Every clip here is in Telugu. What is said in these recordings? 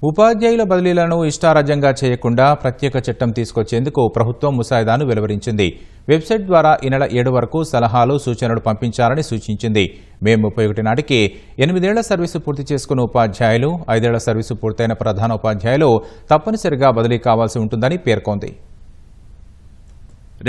ఉపాధ్యాయుల బదిలీలను ఇష్టారాజ్యంగా చేయకుండా ప్రత్యేక చట్టం తీసుకొచ్చేందుకు ప్రభుత్వం ముసాయిదాను వెలువరించింది. వెబ్సైట్ ద్వారా ఈ నెల 7 వరకు సలహాలు, సూచనలు పంపించాలని సూచించింది. మే 31 నాటికి 8 ఏళ్ల సర్వీసు పూర్తి చేసుకున్న ఉపాధ్యాయులు, 5 ఏళ్ల సర్వీసు పూర్తయిన ప్రధాన ఉపాధ్యాయులు తప్పనిసరిగా బదిలీ కావాల్సి ఉంటుందని పేర్కొంది.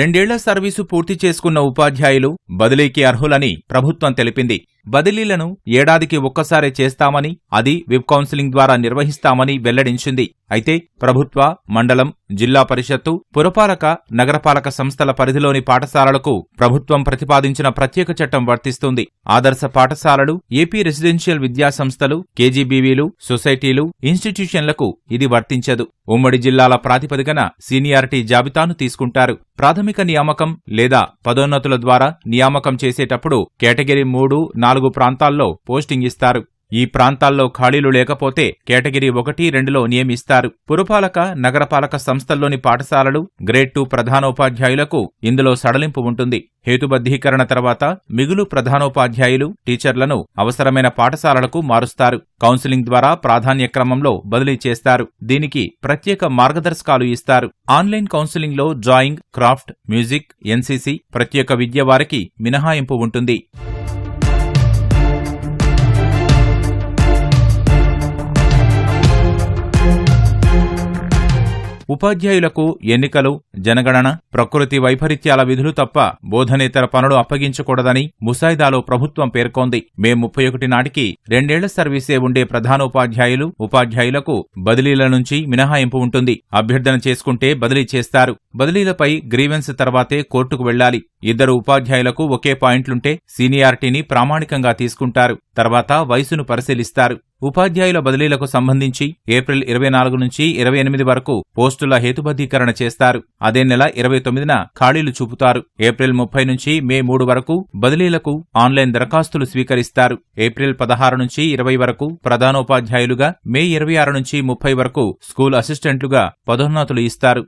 2 ఏళ్ల సర్వీసు పూర్తి చేసుకున్న ఉపాధ్యాయులు బదిలీకి అర్హులని ప్రభుత్వం తెలిపింది. బదిలీలను ఏడాదికి ఒక్కసారే చేస్తామని, అది వెబ్ కౌన్సిలింగ్ ద్వారా నిర్వహిస్తామని వెల్లడించింది. అయితే ప్రభుత్వ, మండలం, జిల్లా పరిషత్తు, పురపాలక, నగరపాలక సంస్థల పరిధిలోని పాఠశాలలకు ప్రభుత్వం ప్రతిపాదించిన ప్రత్యేక చట్టం వర్తిస్తుంది. ఆదర్శ పాఠశాలలు, ఏపీ రెసిడెన్షియల్ విద్యాసంస్థలు, కేజీబీవీలు, సొసైటీలు, ఇన్స్టిట్యూషన్లకు ఇది వర్తించదు. ఉమ్మడి జిల్లాల ప్రాతిపదికన సీనియారిటీ జాబితాను తీసుకుంటారు. ప్రాథమిక నియామకం లేదా పదోన్నతుల ద్వారా నియామకం చేసేటప్పుడు కేటగిరీ 3, 4 ప్రాంతాల్లో పోస్టింగ్ ఇస్తారు. ఈ ప్రాంతాల్లో ఖాళీలు లేకపోతే కేటగిరీ 1, 2లో నియమిస్తారు. పురపాలక, నగరపాలక సంస్థల్లోని పాఠశాలలు, గ్రేడ్ 2 ప్రధానోపాధ్యాయులకు ఇందులో సడలింపు ఉంటుంది. హేతుబద్ధీకరణ తర్వాత మిగులు ప్రధానోపాధ్యాయులు, టీచర్లను అవసరమైన పాఠశాలలకు మారుస్తారు. కౌన్సిలింగ్ ద్వారా ప్రాధాన్య క్రమంలో బదిలీ చేస్తారు. దీనికి ప్రత్యేక మార్గదర్శకాలు ఇస్తారు. ఆన్లైన్ కౌన్సిలింగ్లో డ్రాయింగ్, క్రాఫ్ట్, మ్యూజిక్, ఎన్సీసీ, ప్రత్యేక విద్య వారికి మినహాయింపు ఉంటుంది. ఉపాధ్యాయులకు ఎన్నికలు, జనగణన, ప్రకృతి వైపరీత్యాల విధులు తప్ప బోధనేతర పనులు అప్పగించకూడదని ముసాయిదాలో ప్రభుత్వం పేర్కొంది. మే 31 నాటికి 2 ఏళ్ల సర్వీసే ఉండే ప్రధానోపాధ్యాయులు, ఉపాధ్యాయులకు బదిలీల నుంచి మినహాయింపు ఉంటుంది. అభ్యర్థన చేసుకుంటే బదిలీ చేస్తారు. బదిలీలపై గ్రీవెన్స్ తర్వాతే కోర్టుకు వెళ్లాలి. 2 ఉపాధ్యాయులకు ఒకే పాయింట్లుంటే సీనియారిటీని ప్రామాణికంగా తీసుకుంటారు. తర్వాత వయసును పరిశీలిస్తారు. ఉపాధ్యాయుల బదిలీలకు సంబంధించి ఏప్రిల్ 24 నుంచి 28 వరకు పోస్టుల హేతుబద్ధీకరణ చేస్తారు. అదే నెల 29న ఖాళీలు చూపుతారు. ఏప్రిల్ 30 నుంచి మే 3 వరకు బదిలీలకు ఆన్లైన్ దరఖాస్తులు స్వీకరిస్తారు. ఏప్రిల్ 16 నుంచి 20 వరకు ప్రధానోపాధ్యాయులుగా, మే 26 నుంచి 30 వరకు స్కూల్ అసిస్టెంట్లుగా పదోన్నతులు ఇస్తారు.